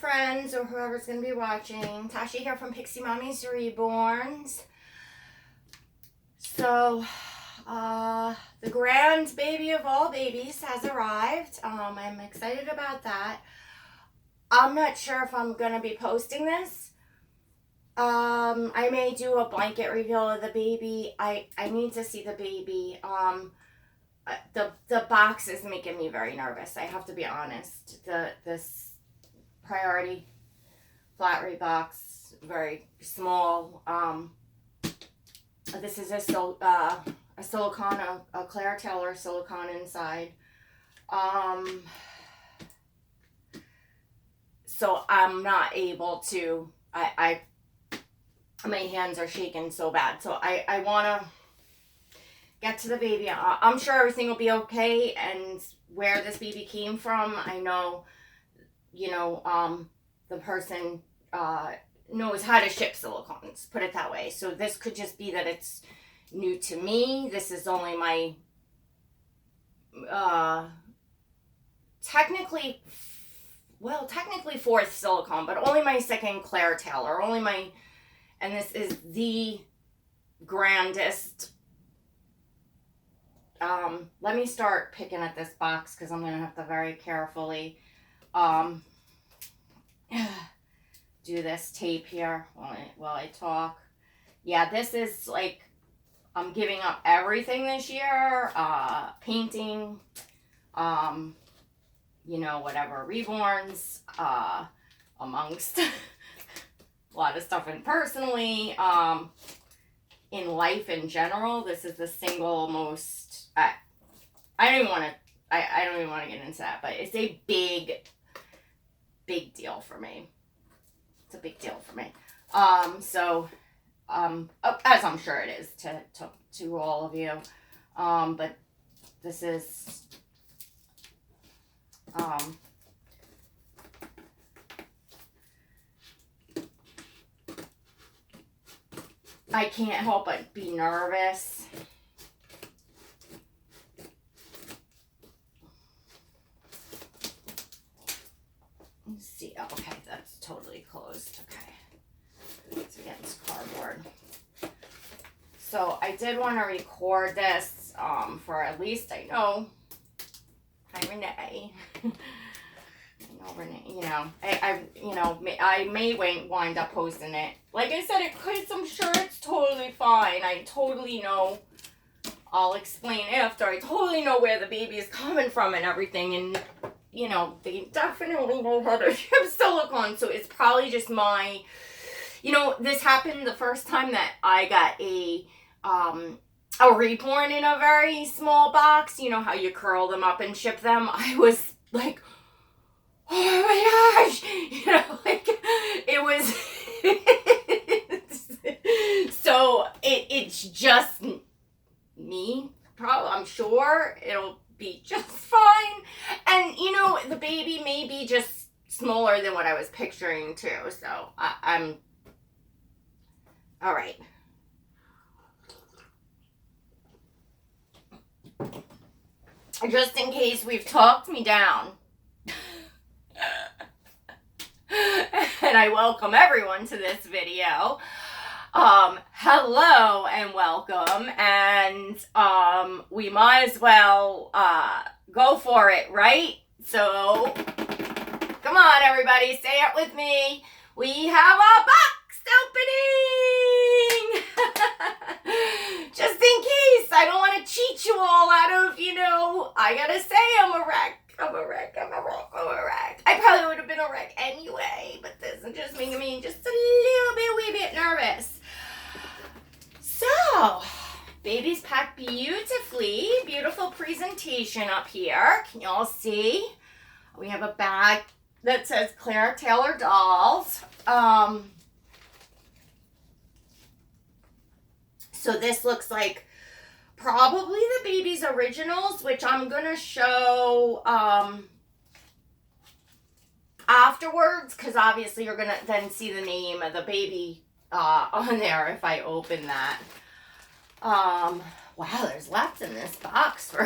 friends or whoever's going to be watching. Tasha here from Pixie Mommy's Reborns. So, the grand baby of all babies has arrived. I'm excited about that. I'm not sure if I'm going to be posting this. I may do a blanket reveal of the baby. I need to see the baby. The box is making me very nervous. I have to be honest. This Priority flat rate box, very small. This is a silicone, a Claire Taylor silicone inside. So I'm not able to. My hands are shaking so bad. So I want to get to the baby. I'm sure everything will be okay. And where this baby came from, I know, the person knows how to ship silicones, put it that way. So this could just be that it's new to me. This is only my, technically fourth silicone, but only my second Claire Taylor, and this is the grandest. Let me start picking at this box because I'm going to have to very carefully do this tape here while I talk. Yeah, this is like, I'm giving up everything this year, painting, whatever, reborns, amongst a lot of stuff, and personally, in life in general, this is the single most, I don't even want to get into that, but it's a big deal for me. It's a big deal for me. As I'm sure it is to all of you. But this is, I can't help but be nervous. Let's see. Oh, okay, that's totally closed. Okay. It's against cardboard. So I did want to record this for at least, I know, hi Renee. I may wind up posting it. Like I said, I'm sure it's totally fine. I totally know. I'll explain after. I totally know where the baby is coming from and everything. And, they definitely know how to ship silicone. So it's probably just my, this happened the first time that I got a reborn in a very small box. You know how you curl them up and ship them? I was like, oh my gosh, it was, so it's just me, probably, I'm sure it'll be just fine, and the baby may be just smaller than what I was picturing too, so I'm, alright. Just in case we've talked me down. And I welcome everyone to this video. Hello and welcome, and we might as well go for it, right? So come on everybody, say it with me. We have a box opening. Just in case, I don't want to cheat you all out of, I gotta say I'm a wreck. I probably would have been a wreck anyway, but this is just making me just a wee bit nervous. So, baby's packed beautifully. Beautiful presentation up here. Can y'all see? We have a bag that says Claire Taylor Dolls. So this looks like probably the baby's originals, which I'm going to show afterwards, because obviously you're going to then see the name of the baby on there if I open that. Wow, there's lots in this box for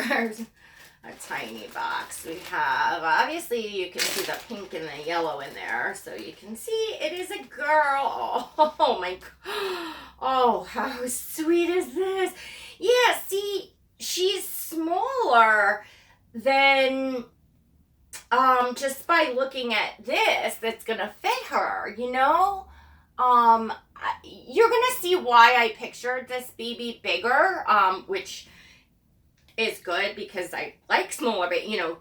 a tiny box. We have, obviously you can see the pink and the yellow in there, so you can see it is a girl. Oh my god. Oh, how sweet is this? Yeah, see, she's smaller than just by looking at this, that's gonna fit her, you know? You're gonna see why I pictured this baby bigger, which is good because I like smaller, but you know,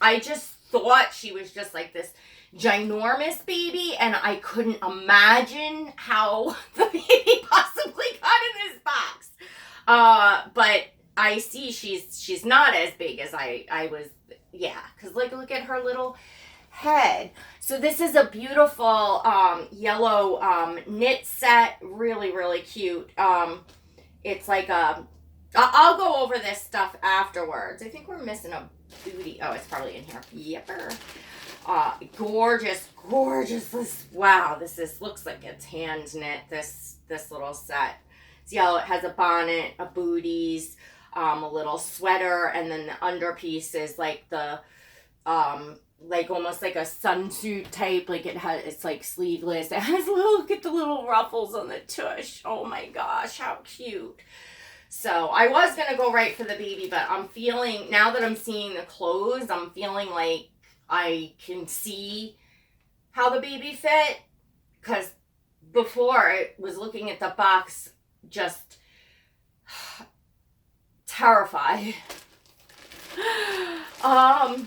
I just thought she was just like this ginormous baby, and I couldn't imagine how the baby possibly got in this box. But I see she's not as big as I was, yeah, because look at her little head. So this is a beautiful yellow knit set, really, really cute. It's like I'll go over this stuff afterwards. I think we're missing a booty. Oh, it's probably in here. Yepper. Gorgeous, gorgeous. Wow, looks like it's hand knit, this little set. It's yellow. It has a bonnet, a booties, a little sweater, and then the underpiece is like the like almost like a sunsuit type. Like it's like sleeveless. It has look at the little ruffles on the tush. Oh my gosh, how cute. So I was going to go right for the baby, but I'm feeling, now that I'm seeing the clothes, I'm feeling like I can see how the baby fit. Because before I was looking at the box, just terrified. Oh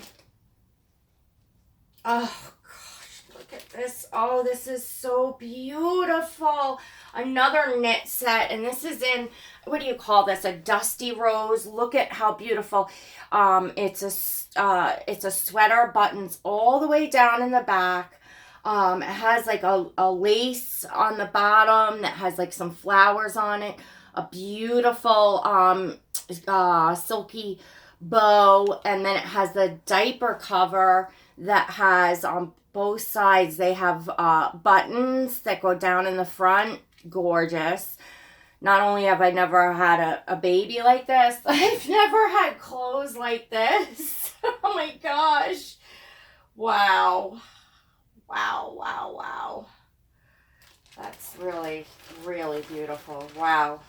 gosh, look at this. Oh, this is so beautiful. Another knit set, and this is in, what do you call this? A dusty rose. Look at how beautiful. It's a sweater, buttons all the way down in the back. It has like a lace on the bottom that has like some flowers on it. A beautiful silky bow, and then it has the diaper cover that has on both sides. They have buttons that go down in the front. Gorgeous. Not only have I never had a baby like this, I've never had clothes like this. Oh my gosh. Wow. Wow, wow, wow. That's really, really beautiful. Wow.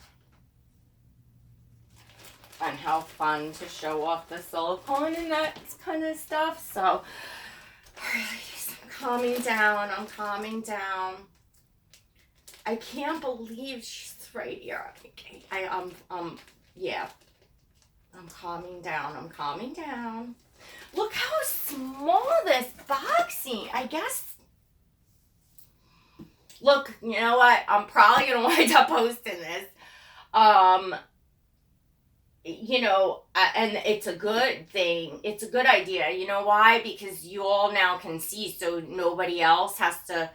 And how fun to show off the silicone and that kind of stuff. So, really just calming down. I'm calming down. I can't believe she's right here. Yeah. I'm calming down. I'm calming down. Look how small this boxing. I guess. Look, you know what? I'm probably going to wind up posting this. You know, and it's a good thing. It's a good idea. You know why? Because you all now can see, so nobody else has to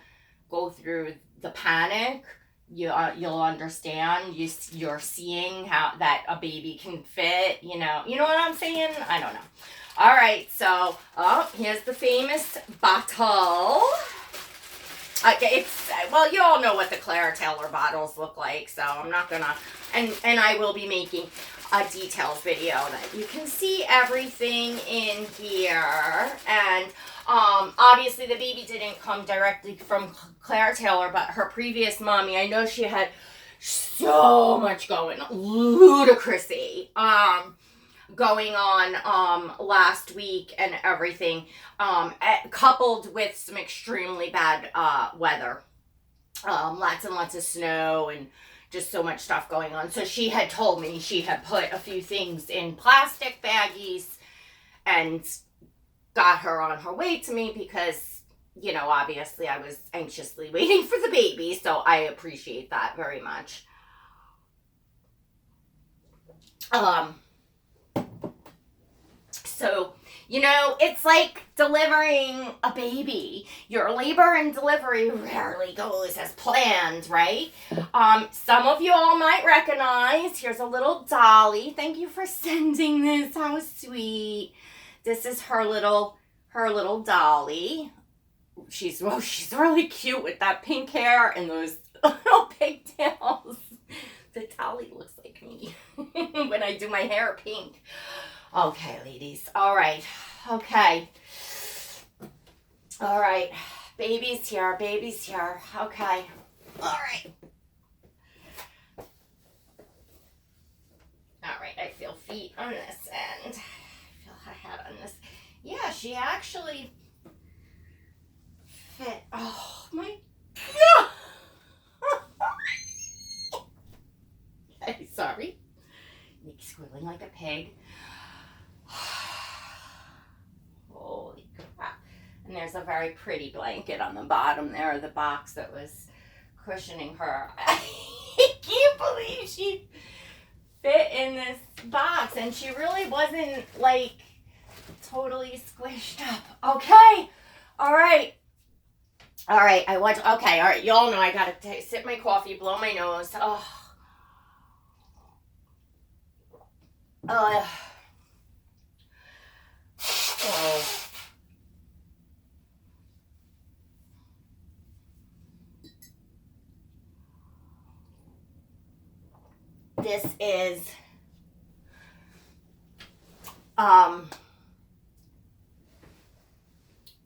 go through the panic. You'll understand. You're seeing how that a baby can fit. You know what I'm saying? I don't know. All right, so here's the famous bottle. Well, you all know what the Claire Taylor bottles look like, so I'm not gonna, and I will be making a details video that you can see everything in here. And obviously the baby didn't come directly from Claire Taylor, but her previous mommy, I know she had so much ludicrousy going on last week and everything, coupled with some extremely bad weather, lots and lots of snow and just so much stuff going on. So she had told me she had put a few things in plastic baggies and got her on her way to me because, you know, obviously I was anxiously waiting for the baby. So I appreciate that very much. So, you know, it's like delivering a baby. Your labor and delivery rarely goes as planned, right? Some of you all might recognize, here's a little dolly. Thank you for sending this. How sweet. This is her little dolly. She's really cute with that pink hair and those little pigtails. The dolly looks like me when I do my hair pink. Okay, ladies. All right. Okay. All right. Baby's here. Baby's here. Okay. All right. All right. I feel feet on this end. I feel her head on this. Yeah, she actually fit. Oh my God. Okay, sorry. Nick's squealing like a pig. Holy crap. And there's a very pretty blanket on the bottom there of the box that was cushioning her. I can't believe she fit in this box, and she really wasn't like totally squished up. Okay. All right. All right. I want to, okay. All right. Y'all know I got to sip my coffee, blow my nose. Oh. Oh. Oh. This is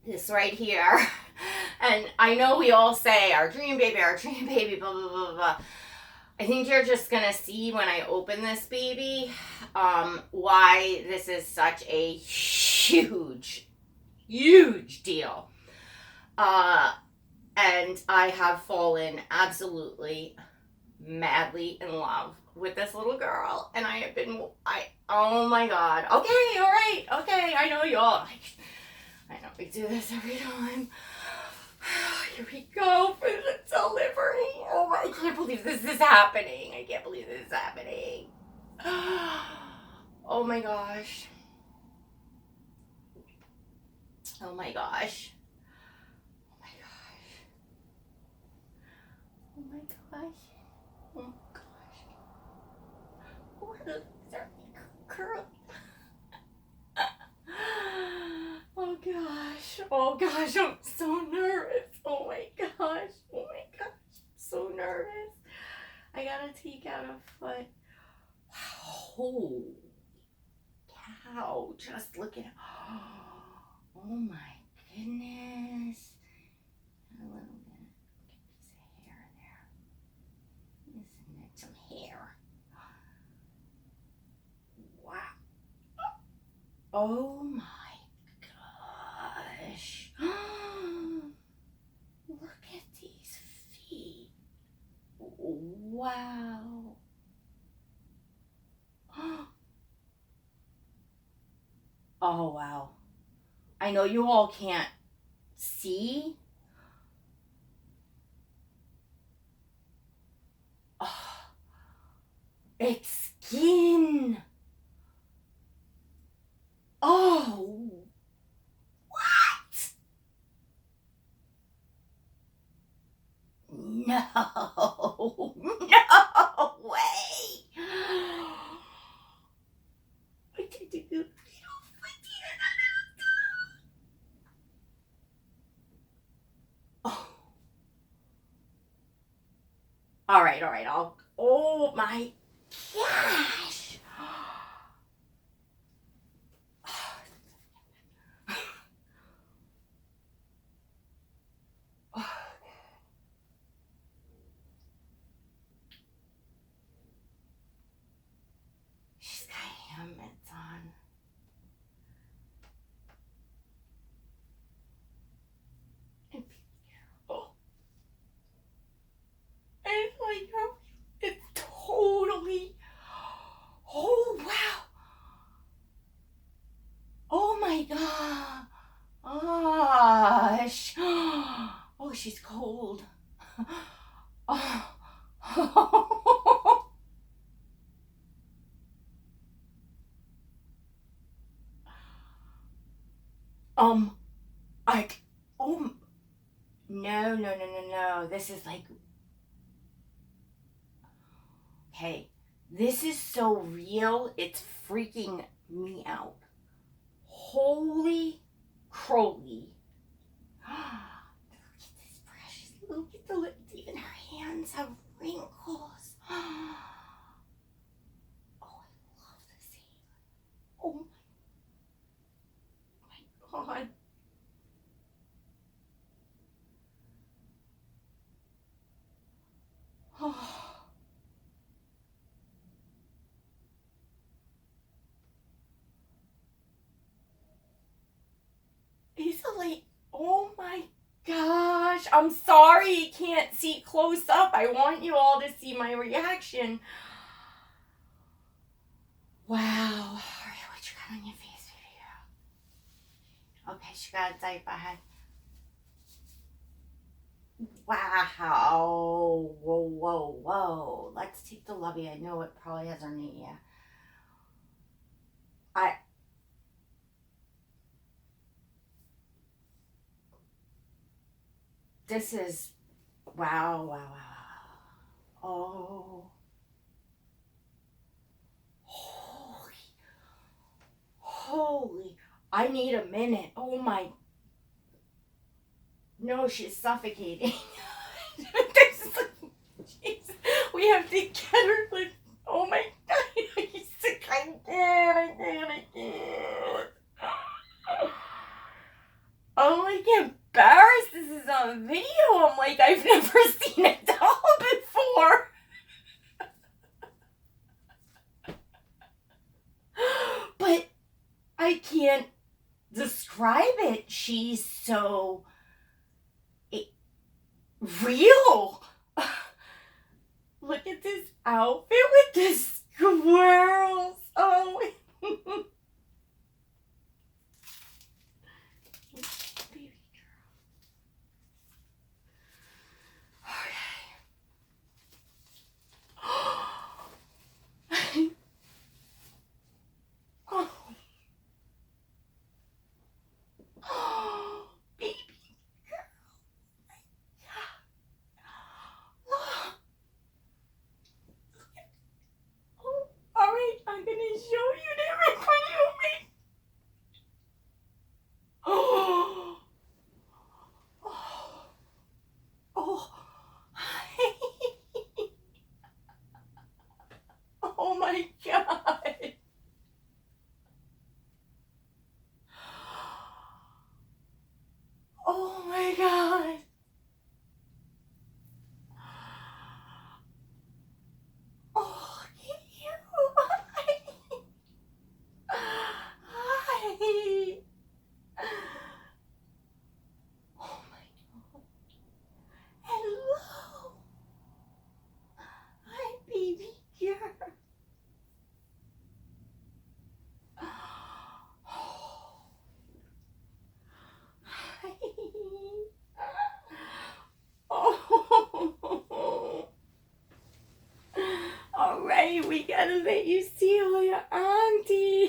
this right here. And I know we all say our dream baby, blah blah blah blah. I think you're just gonna see when I open this baby why this is such a huge deal. And I have fallen absolutely madly in love with this little girl, and oh my God. Okay, all right, okay, I know y'all. I know we do this every time. Here we go for the delivery. Oh my, I can't believe this is happening. I can't believe this is happening. Oh my gosh. Oh my gosh. Oh my gosh. Oh my gosh. Oh my gosh. Oh, her legs are curly. Oh gosh. Oh gosh, I'm so nervous. Oh my gosh. Oh my gosh. I'm so nervous. I gotta take out a foot. Holy cow. Just look at it. Oh my goodness. A little bit. Get a piece of hair in there. Isn't it some hair? Wow. Oh my gosh. Look at these feet. Wow. Oh wow. I know you all can't see. Oh, it's skin. Oh, what? No, no way. I did the good. Oh. All right, all right. Oh my gosh. She's got hand mitts on. And be careful. It's like, it's totally. Oh wow. Oh my gosh. Oh, she's cold. Oh. um, I. Oh. No, no, no, no, no. This is like. Hey, this is so real. It's freaking me out. Holy crowley. Look at this precious. Look at the lips. Even her hands have wrinkles. Oh, I love this hair. Oh my my gosh. I'm sorry you can't see close up. I want you all to see my reaction. Wow. Alright, what you got on your face, baby? Okay, she got a diaper head. Wow. Whoa, whoa, whoa. Let's take the Lovey. I know it probably has her knee, yeah. This is, wow, wow, wow. Oh. Holy. I need a minute. Oh my. No, she's suffocating. Jeez. We have to get her. Like, oh my God. He's sick. I can't. I'm like embarrassed. This is on video. I'm like, I've never seen a doll before. But I can't describe it. She's so real. Look at this outfit with the squirrels. Oh. Baby girl. Okay. Oh. Oh, baby girl. Oh. Oh, all right, I'm gonna show you the everybody. Oh. Oh. Oh. Oh my God. Oh my God. Oh, you. Hi. Oh my God. Hello. Hi, baby girl. Hi. Oh. All right, we gotta let you see all your aunties.